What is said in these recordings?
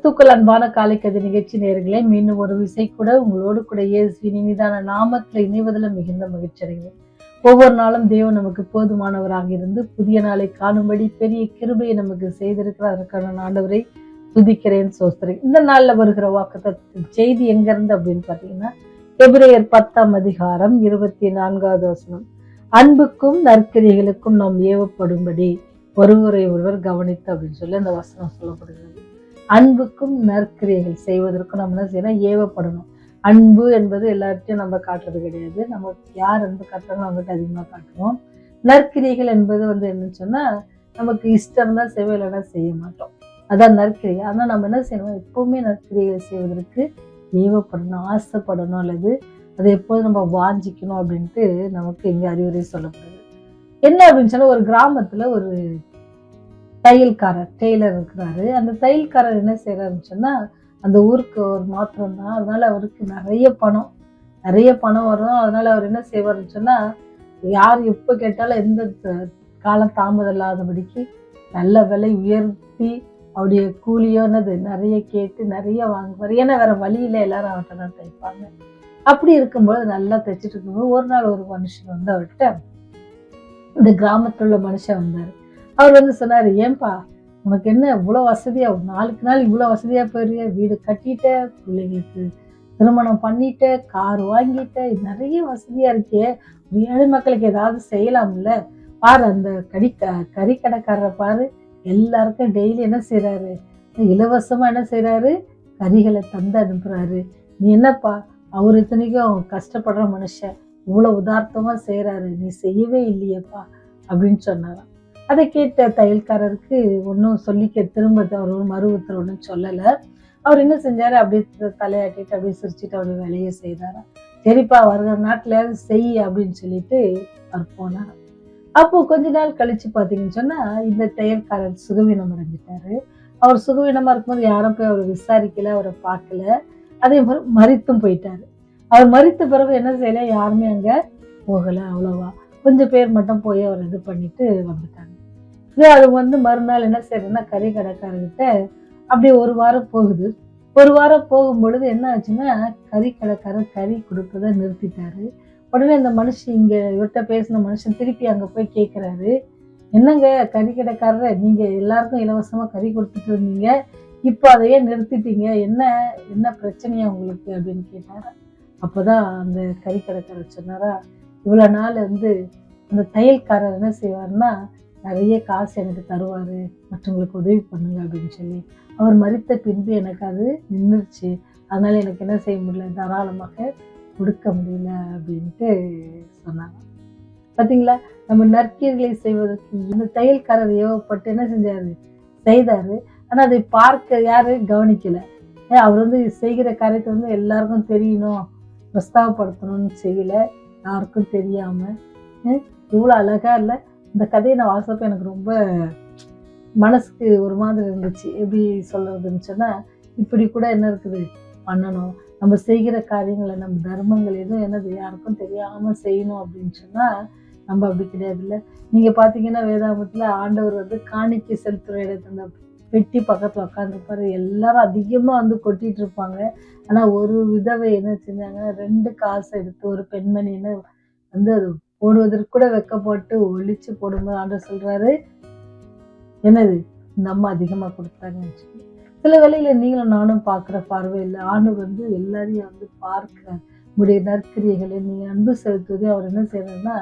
கிறிஸ்துக்கள் அன்பான காலை கதை நிகழ்ச்சி நேயர்களே, மீண்டும் ஒரு விசை கூட உங்களோடு கூட இயேசுவின் இனிதான நாமத்துல இணைவதில் மிகுந்த மகிழ்ச்சி அடைகிறேன். ஒவ்வொரு நாளும் தேவன் நமக்கு போதுமானவராக இருந்து புதிய நாளை காணும்படி பெரிய கிருபையை நமக்கு செய்திருக்கிறார். அதற்கான ஆண்டவரை துதிக்கிறேன், சோஸ்திரேன். இந்த நாள்ல வருகிற வாக்குத்தத்தத்தின் செய்தி எங்க இருந்து அப்படின்னு பாத்தீங்கன்னா, எபிரேயர் 10ஆம் அதிகாரம் 24வது வசனம். அன்புக்கும் நற்கிரியைகளுக்கும் நாம் ஏவப்படும்படி ஒருவரை ஒருவர் கவனித்து அப்படின்னு சொல்லி அந்த வசனம் சொல்லப்படுகிறது. அன்புக்கும் நற்கிரியைகள் செய்வதற்கும் நம்ம என்ன செய்யணும்? ஏவப்படணும். அன்பு என்பது எல்லார்ட்டையும் நம்ம காட்டுறது கிடையாது. நமக்கு யார் அன்பு காட்டுறாங்களோ அவங்ககிட்ட அதிகமா காட்டுவோம். நற்கிரியைகள் என்பது என்னன்னு சொன்னா, நமக்கு இஷ்டம் தான் செய்வோம், இல்லைன்னா செய்ய மாட்டோம். அதான் நற்கிரியை. ஆனா நம்ம என்ன செய்யணும்? எப்பவுமே நற்கிரியைகள் செய்வதற்கு ஏவப்படணும், ஆசைப்படணும், அல்லது அதை எப்போதும் நம்ம வாஞ்சிக்கணும் அப்படின்ட்டு நமக்கு இங்க அறிவுரை சொல்லப்படுது. என்ன அப்படின்னு சொன்னா, ஒரு கிராமத்துல ஒரு தையல்காரர் டெய்லர் இருக்கிறாரு. அந்த தையல்காரர் என்ன செய்யறாருன்னு சொன்னா, அந்த ஊருக்கு ஒரு மாத்திரம் தான், அதனால அவருக்கு நிறைய பணம் வரும். அதனால அவர் என்ன செய்வாருன்னு சொன்னா, யார் எப்ப கேட்டாலும் எந்த காலம் தாமதம் இல்லாதபடிக்கு நல்ல விலை உயர்த்தி அவருடைய கூலியோனது நிறைய கேட்டு நிறைய வாங்குவார். ஏன்னா வேற வழியில எல்லாரும் அவர்கிட்ட தான் தைப்பாங்க. அப்படி இருக்கும்போது நல்லா தைச்சிட்டு இருக்கும்போது ஒரு நாள் ஒரு மனுஷன் அவர்கிட்ட, இந்த கிராமத்துல உள்ள மனுஷன் வந்தாரு. அவர் சொன்னாரு, ஏன்பா உனக்கு என்ன இவ்வளவு வசதியா, நாளுக்கு நாள் இவ்வளவு வசதியா போயிருக்க, வீடு கட்டிட்ட, பிள்ளைங்களுக்கு திருமணம் பண்ணிட்ட, கார் வாங்கிட்ட, நிறைய வசதியா இருக்கே, ஏழை மக்களுக்கு ஏதாவது செய்யலாம்ல. பாரு அந்த கறி கடைக்காரரை பாரு, எல்லாருக்கும் டெய்லி என்ன செய்யறாரு? இலவசமா என்ன செய்யறாரு? கறிகளை தந்து அனுப்புறாரு. நீ என்னப்பா, அவர் இத்தனைக்கும் கஷ்டப்படுற மனுஷன், இவ்வளவு உதார்த்தமா செய்யறாரு, நீ செய்யவே இல்லையேப்பா அப்படின்னு சொன்னாராம். அதை கேட்ட தையல்காரருக்கு ஒன்னும் சொல்லிக்க திரும்ப அவர் மறு உத்தரவு ஒன்றும் சொல்லல. அவர் என்ன செஞ்சாரு? அப்படியே தலையாட்டிட்டு அப்படியே சிரிச்சுட்டு அப்படியே வேலையை செய்தாராம். சரிப்பா, வருகிற நாட்டுலயாவது செய் அப்படின்னு சொல்லிட்டு அவர் போனாராம். அப்போ கொஞ்ச நாள் கழிச்சு பாத்தீங்கன்னு சொன்னா, இந்த தையல்காரர் சுகவீனம் அடைஞ்சிட்டாரு. அவர் சுகவீனமா இருக்கும்போது யாரும் போய் அவரை விசாரிக்கல, அவரை பார்க்கல. அதே மாதிரி மரித்தும் போயிட்டாரு. அவர் மரித்த பிறகு என்ன செய்யல, யாருமே அங்க போகல. அவ்வளவா கொஞ்சம் பேர் மட்டும் போய் அவர் இது பண்ணிட்டு வந்துட்டாங்க. அது மறுநாள் என்ன செய்யறதுன்னா, கறி கடைக்காரர்கிட்ட அப்படியே ஒரு வாரம் போகுது. ஒரு வாரம் போகும் பொழுது என்ன ஆச்சுன்னா, கறி கடைக்காரர் கறி கொடுப்பதை நிறுத்திட்டாரு. உடனே இந்த மனுஷன், இங்க இவர்கிட்ட பேசின மனுஷன் திருப்பி அங்க போய் கேட்கிறாரு, என்னங்க கறி கடைக்காரர், நீங்க எல்லாருக்கும் இலவசமா கறி கொடுத்துட்டு இருந்தீங்க, இப்போ அதையே நிறுத்திட்டீங்க, என்ன பிரச்சனையா உங்களுக்கு அப்படின்னு கேட்டாரு. அப்பதான் அந்த கறி கடைக்காரர் சொன்னாரா, இவ்வளவு நாள் அந்த தையல்காரர் என்ன செய்வாருன்னா, நிறைய காசு எனக்கு தருவாரு, மற்றவங்களுக்கு உதவி பண்ணுங்க அப்படின்னு சொல்லி. அவர் மரித்த பின்பு எனக்கு அது நின்றுச்சு, அதனால எனக்கு என்ன செய்ய முடியல, தாராளமாக கொடுக்க முடியல அப்படின்ட்டு சொன்னாங்க. பாத்தீங்களா, நம்ம நற்கிரியைகளை செய்வதற்கு இந்த தையல்காரர் ஏவப்பட்டு என்ன செய்தாரு. ஆனா அதை பார்க்க யாரு கவனிக்கல. அவர் செய்கிற காரியத்தை எல்லாருக்கும் தெரியணும், பிரஸ்தாவப்படுத்தணும்னு செய்யல. யாருக்கும் தெரியாம இவ்வளவு அழகா இல்ல. இந்த கதையை நான் வாசப்ப எனக்கு ரொம்ப மனசுக்கு ஒரு மாதிரி இருந்துச்சு. எப்படி சொல்றதுன்னு சொன்னா, இப்படி கூட என்ன இருக்குது பண்ணணும், நம்ம செய்கிற காரியங்களை, நம்ம தர்மங்கள் எதுவும் யாருக்கும் தெரியாம செய்யணும் அப்படின்னு சொன்னா, நம்ம அப்படி கிடையாது இல்ல. நீங்க பாத்தீங்கன்னா வேதாகமத்துல ஆண்டவர் காணிக்கை செலுத்துற இடத்துல அந்த பெட்டி பக்கத்துல உட்காந்துருப்பாரு. எல்லாரும் அதிகமா கொட்டிட்டு இருப்பாங்க. ஆனா ஒரு விதவை என்ன செஞ்சாங்க, 2 காசை எடுத்து ஒரு பெண்மணி அது போடுவதற்கு கூட வெக்கப்பட்டு ஒழிச்சு போடும்போது ஆண்டவர் சொல்றாரு, என்னது இந்த அம்மா அதிகமா கொடுத்தாங்கன்னு சொல்லி. சில வேளையில நீங்களும் நானும் பார்க்கிற பார்வையில் ஆண்டவர் எல்லாரையும் பார்க்கிறார். உங்களுடைய நற்கிரியைகளை நீங்க அன்பு செலுத்துவதே அவர் என்ன செய்யறாருன்னா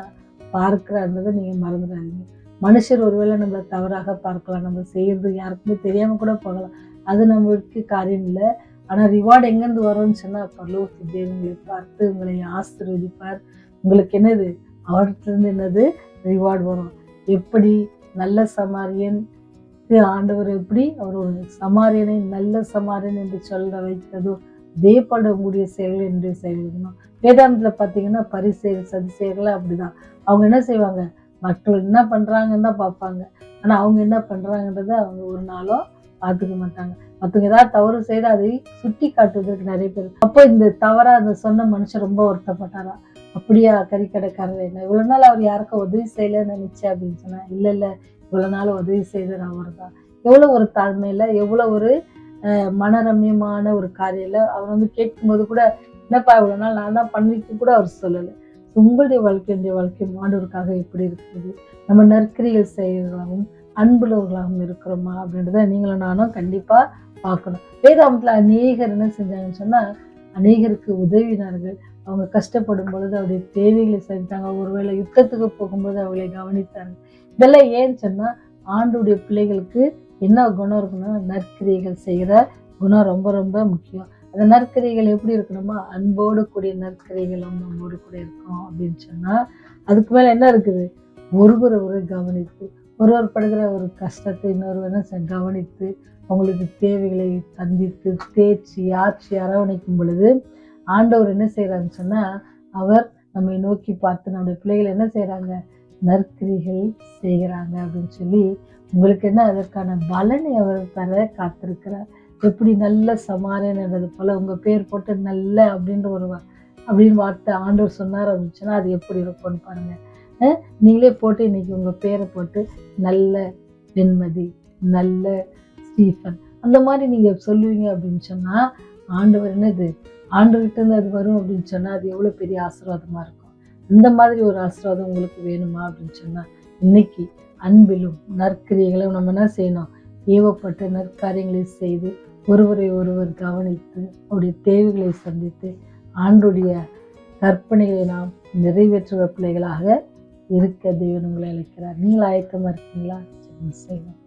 பார்க்கிறார்ன்றதை நீங்க மறந்துடாதீங்க. மனுஷர் ஒருவேளை நம்மளை தவறாக பார்க்கலாம், நம்ம செய்யறது யாருக்குமே தெரியாம கூட போகலாம், அது நம்மளுக்கு காரியம் இல்லை. ஆனா ரிவார்டு எங்கிருந்து வரும்னு சொன்னா, பரலோகத்து தேவன் உங்களை பார்த்து உங்களை ஆசீர்வதிப்பார். உங்களுக்கு அவர்கிட்ட ரிவார்டு வரும். எப்படி நல்ல சமாரியன் ஆண்டவர் எப்படி அவர் ஒரு சமாரியனை நல்ல சமாரியன் என்று சொல்ல வைத்ததோ, அதே போல உங்களுடைய செயல்கள் என்று செயல்படணும். வேதாந்தத்துல பாத்தீங்கன்னா பரிசேயர் சதுசேயர்கள் அப்படிதான். அவங்க என்ன செய்வாங்க, மற்றவர்கள் என்ன பண்றாங்கன்னு தான் பார்ப்பாங்க. ஆனா அவங்க என்ன பண்றாங்கன்றத அவங்க ஒரு நாளும் பார்த்துக்க மாட்டாங்க. மற்றவங்க ஏதாவது தவறு செய்து அதை சுட்டி காட்டுவதற்கு நிறைய பேர். அப்போ இந்த தவறா சொன்ன மனுஷன் ரொம்ப வருத்தப்பட்டாரா, அப்படியா கறி கடைக்காரர், என்ன இவ்வளவு நாள் அவர் யாருக்கும் உதவி செய்யலன்னு நினைச்சேன் அப்படின்னு சொன்னா, இல்ல இவ்வளவு நாள் உதவி செய்தது அவர் தான். எவ்வளவு ஒரு தாழ்மையில, எவ்வளவு ஒரு மனரம்யமான ஒரு காரியம் இல்லை. அவர் வந்து கேட்கும்போது கூட என்னப்பா இவ்வளவு நாள் நான் தான் பண்ணிட்டு கூட அவர் சொல்லலை. உங்களுடைய வாழ்க்கை என்னுடைய வாழ்க்கை ஆண்டவருக்காக எப்படி இருக்குது, நம்ம நற்கிரிகள் செய்கிறவர்களாகவும் அன்புள்ளவர்களாகவும் இருக்கிறோமா அப்படின்றத நீங்களும் நானும் கண்டிப்பா பார்க்கணும். வேதாமத்துல அநேகர் என்ன செஞ்சாங்கன்னு சொன்னா, அநேகருக்கு உதவினார்கள். அவங்க கஷ்டப்படும் பொழுது அவருடைய தேவைகளை செஞ்சாங்க. ஒருவேளை யுத்தத்துக்கு போகும்போது அவர்களை கவனித்தாங்க. இதெல்லாம் ஏன்னு சொன்னா, ஆண்டுடைய பிள்ளைகளுக்கு என்ன குணம் இருக்குன்னா, நற்கிரியைகள் செய்கிற குணம் ரொம்ப ரொம்ப முக்கியம். அந்த நற்கிரியைகள் எப்படி இருக்கணுமா, அன்போடு கூடிய நற்கிரியைகளும் நம்மோடு கூட இருக்கும் அப்படின்னு சொன்னா, அதுக்கு மேல என்ன இருக்குது, ஒருவர் கவனித்து, ஒருவர் படுகிற ஒரு கஷ்டத்தை இன்னொருவர் கவனித்து, அவங்களுக்கு தேவைகளை சந்தித்து தேய்ச்சி ஆட்சி அரவணைக்கும் பொழுது ஆண்டவர் என்ன செய்யறாருன்னு சொன்னா, அவர் நம்மை நோக்கி பார்த்து நம்முடைய பிள்ளைகள் என்ன செய்யறாங்க, நற்கிரிகள் செய்கிறாங்க அப்படின்னு சொல்லி உங்களுக்கு என்ன அதற்கான பலனை அவர் தர காத்திருக்கிறார். எப்படி நல்ல சமாரியன்றது போல உங்க பேர் போட்டு நல்ல அப்படின்ற ஒரு அப்படின்னு வார்த்தை ஆண்டவர் சொன்னார் அப்படின்னா அது எப்படி இருக்கும்னு பாருங்க. நீங்களே போட்டு இன்னைக்கு உங்க பேரை போட்டு நல்ல வெண்மதி, நல்ல ஸ்டீஃபன் அந்த மாதிரி நீங்க சொல்லுவீங்க அப்படின்னு சொன்னா, ஆண்டவர் என்னது, ஆண்டவர்கிட்ட இருந்து அது வரும் அப்படின்னு சொன்னா அது எவ்வளவு பெரிய ஆசீர்வாதமா இருக்கும். இந்த மாதிரி ஒரு ஆசீர்வாதம் உங்களுக்கு வேணுமா அப்படின்னு சொன்னா, இன்னைக்கு அன்பிலும் நற்கிரியைகளும் நம்ம என்ன செய்யணும், ஏவப்பட்ட நற்காரியங்களை செய்து ஒருவரை ஒருவர் கவனித்து அவருடைய தேவைகளை சந்தித்து ஆண்டுடைய கற்பனைகளை நாம் நிறைவேற்றுகிற பிள்ளைகளாக இருக்க தேவன் உங்களை அழைக்கிறார். நீங்கள் ஆயத்தமா இருக்கீங்களா? செய்யணும்.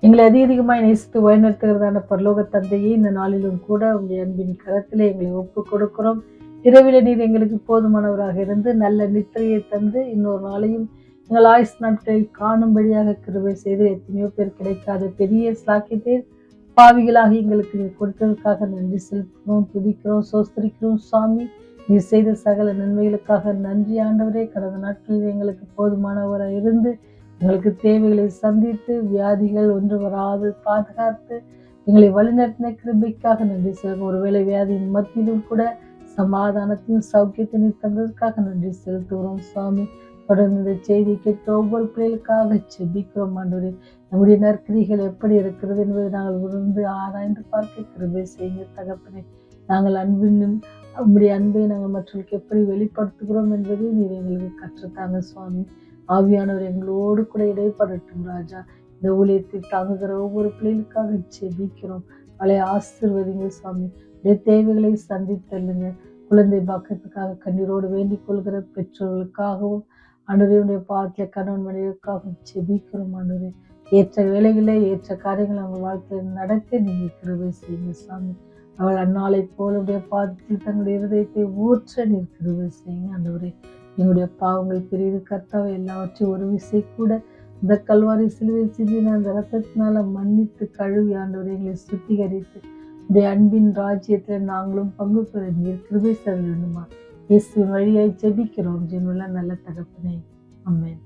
எங்களை அதிகமாய் நேசித்து வழிநடத்துகிறதான பரலோக தந்தையே, இந்த நாளிலும் கூட உங்களுடைய அன்பின் கரத்திலே எங்களை ஒப்பு கொடுக்கிறோம். இரவில நீர் எங்களுக்கு போதுமானவராக இருந்து நல்ல நித்திரையை தந்து இன்னொரு நாளையும் எங்கள் ஆயுஸ் நாட்களை காணும்படியாக கிருபை செய்து எத்தனையோ பேர் கிடைக்காத பெரிய ஸ்லாக்கியத்தை பாவிகளாக எங்களுக்கு நீர் கொடுத்ததற்காக நன்றி செலுத்துகிறோம், துதிக்கிறோம், சோஸ்திரிக்கிறோம். சுவாமி, நீர் செய்த சகல நன்மைகளுக்காக நன்றி ஆண்டவரே. கடந்த நாட்களில் எங்களுக்கு போதுமானவராக இருந்து எங்களுக்கு தேவைகளை சந்தித்து வியாதிகள் ஒன்று வராது பாதுகாத்து எங்களை வழிநடத்தின கிருபைக்காக நன்றி செலுத்தும். ஒருவேளை வியாதியின் மத்தியிலும் கூட சமாதானத்தையும் சௌக்கியத்தையும் தந்ததற்காக நன்றி செலுத்துகிறோம். சுவாமி, தொடர்ந்து இந்த செய்தி கேட்க ஒவ்வொரு பிள்ளைகளுக்காக செபிக்கிறோம் ஆண்டவரே. நம்முடைய நற்கிரிகள் எப்படி இருக்கிறது என்பதை நாங்கள் உணர்ந்து ஆராய்ந்து பார்க்க கிருபை செய்யுங்க தகப்பனே. நாங்கள் நம்முடைய அன்பை நாங்கள் மற்றவர்களுக்கு எப்படி வெளிப்படுத்துகிறோம் என்பதை நீர் எங்களுக்கு கற்றுத்தாங்க சுவாமி. ஆவியானவர் எங்களோடு கூட இடைப்படட்டும் ராஜா. இந்த ஊழியத்தை தாங்குகிற ஒவ்வொரு பிள்ளைகளுக்காக செபிக்கிறோம். அவளை ஆசீர்வதிங்க சுவாமி. தேவைகளை சந்தித்தல்லுங்க. குழந்தை பாக்கத்துக்காக கண்ணீரோடு வேண்டிக் கொள்கிற பெற்றோர்களுக்காகவும் ஆண்டவருடைய பாதத்துல கணவன் மனைவிக்காகவும் செபிக்கிறோம் ஆண்டவரே. ஏற்ற வேலைகளை ஏற்ற காரியங்களை அவங்க வாழ்க்கையில் நடக்க நீங்க கிருபை செய்யுங்க சுவாமி. அவள் அந்நாளை போலுடைய பாதத்தில் தங்களுடைய இருதயத்தை ஊற்ற நீர் கிருபை செய்யுங்க ஆண்டவரே. எங்களுடைய பாவங்கள் பெரியது கர்த்தாவை, எல்லாவற்றையும் ஒரு விசை கூட இந்த கல்வாரி சிலுவையில் சிந்தின அந்த ரத்தத்தினால மன்னித்து கழுவி ஆண்டவரை எங்களை சுத்திகரித்து உடைய அன்பின் ராஜ்யத்துல நாங்களும் பங்கு பெற நீர் கிருபை செய்ய வேண்டுமா? இயேசுவின் வழியாய் ஜெபிக்கிறோம் ஜென்மல நல்ல தகப்பனே. ஆமென்.